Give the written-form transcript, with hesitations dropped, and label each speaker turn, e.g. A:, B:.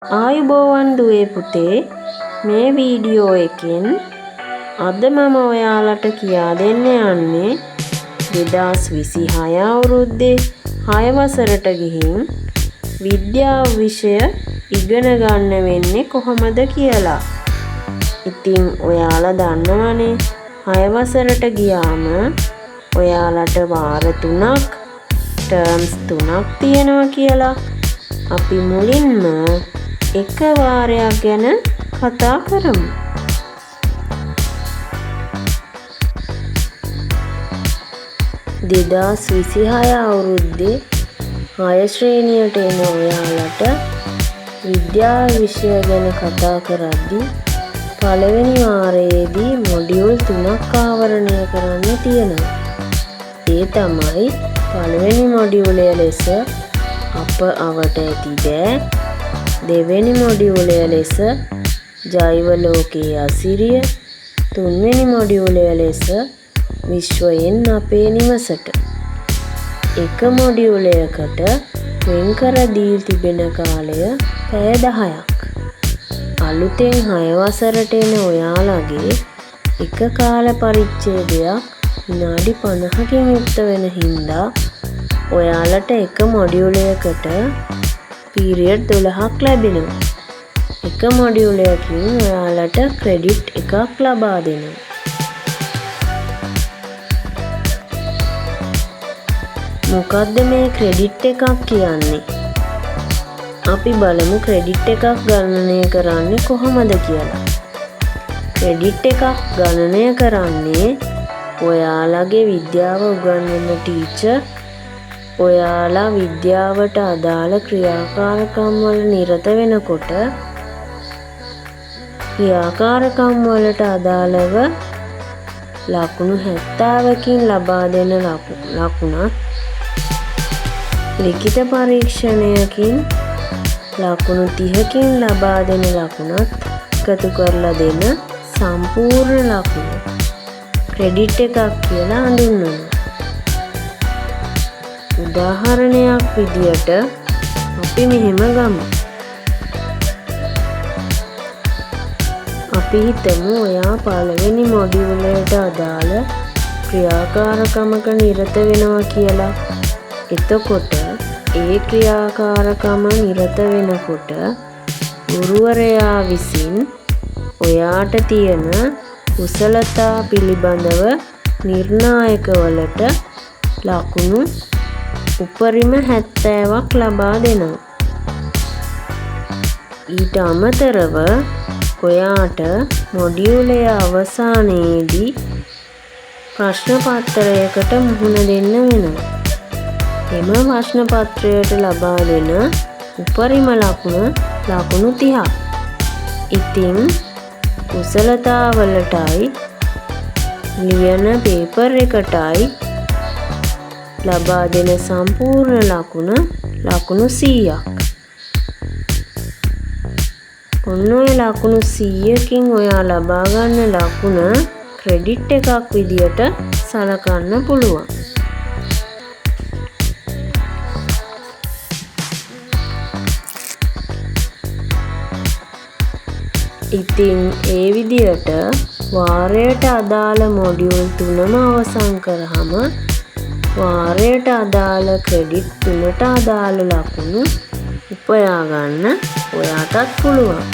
A: ආයුබෝවන් දුවේ පුතේ, මේ වීඩියෝ එකෙන් අද මම ඔයාලට කියා දෙන්න යන්නේ 2026 අවුරුද්දේ 6 වසරට ගිහින් විද්‍යාව විෂය ඉගෙන ගන්න වෙන්නේ කොහොමද කියලා. ඉතින් ඔයාලා දන්නවනේ 6 වසරට ගියාම ඔයාලට වාර 3ක් ටර්ම්ස් 3ක් තියෙනවා කියලා. අපි මුලින්ම එක වාරයක් ගැන කතා කරමු. දෙදාස් 26 අවුරුද්දේ 6 ශ්‍රේණියට එන ඔයාලට විද්‍යා විෂය ගැන කතා කරද්දී පළවෙනි වාරයේදී මොඩියුල් 3ක් ආවරණය කරන්න තියෙනවා. ඒ තමයි පළවෙනි මොඩියුලය ලෙස අප අවට ඇති දෑ, දෙවෙනි මොඩියුලය ලෙස ජෛව ලෝකයේ අසිරිය, තුන්වෙනි මොඩියුලය ලෙස විශ්වයෙන් අපේ නිවසට. එක මොඩියුලයකට වෙන් කර දී තිබෙන කාලය පැය 10ක්. අලුතෙන් 6 වසරට එන ඔයාලගේ එක කාල පරිච්ඡේදයක් විනාඩි 50කින් යුක්ත වෙන හින්දා ඔයාලට එක මොඩියුලයකට පීරියඩ් 12ක් ලැබෙනවා. එක මොඩියුලයකින් ඔයාලට ක්‍රෙඩිට් එකක් ලබා දෙනවා. මොකද්ද මේ ක්‍රෙඩිට් එකක් කියන්නේ? අපි බලමු ක්‍රෙඩිට් එකක් ගණනය කරන්නේ කොහොමද කියලා. ක්‍රෙඩිට් එකක් ගණනය කරන්නේ ඔයාලගේ විද්‍යාව උගන්වන ටීචර් ඔයාලා විද්‍යාවට අදාළ ක්‍රියාකාරකම් වල නිරත වෙනකොට ක්‍රියාකාරකම් වලට අදාළව ලකුණු 70කින් ලබා දෙන ලකුණත්, ලිඛිත පරීක්ෂණයකින් ලකුණු 30කින් ලබා දෙන ලකුණත් එකතු කරලා දෙන සම්පූර්ණ ලකුණ ක්‍රෙඩිට් එකක් කියලා හඳුන්වනවා. උදාහරණයක් විදියට අපි මෙහෙම ගමු. අපි හිතමු ඔයා පළවෙනි මොඩියුලයට අදාළ ක්‍රියාකාරකමක නිරත වෙනවා කියලා. එතකොට ඒ ක්‍රියාකාරකම නිරත වෙනකොට ගුරුවරයා විසින් ඔයාට තියෙන කුසලතා පිළිබඳව නිර්ණායක වලට ලකුණු උපරිම 70ක් ලබා දෙනවා. ඊට අමතරව ඔයාට මොඩියුලය අවසානයේදී ප්‍රශ්න පත්‍රයකට මුහුණ දෙන්න වෙනවා. එම ප්‍රශ්න පත්‍රයට ලබා දෙන උපරිම ලකුණු 30ක්. ඉතින් කුසලතාවලටයි ලියන පේපර් එකටයි ලබා දෙන සම්පූර්ණ ලකුණු 100ක්. ඔන්න ඔය ලකුණු 100කින් ඔයා ලබා ගන්න ලකුණ ක්‍රෙඩිට් එකක් විදියට සලකන්න පුළුවන්. ඉතින් ඒ විදියට වාරයට අදාළ මොඩියුල් 3ම අවසන් කරාම වාරයට අදාළ ක්‍රෙඩිට් 3ට අදාළ ලකුණු උපයා ගන්න ඔයාටත් පුළුවන්.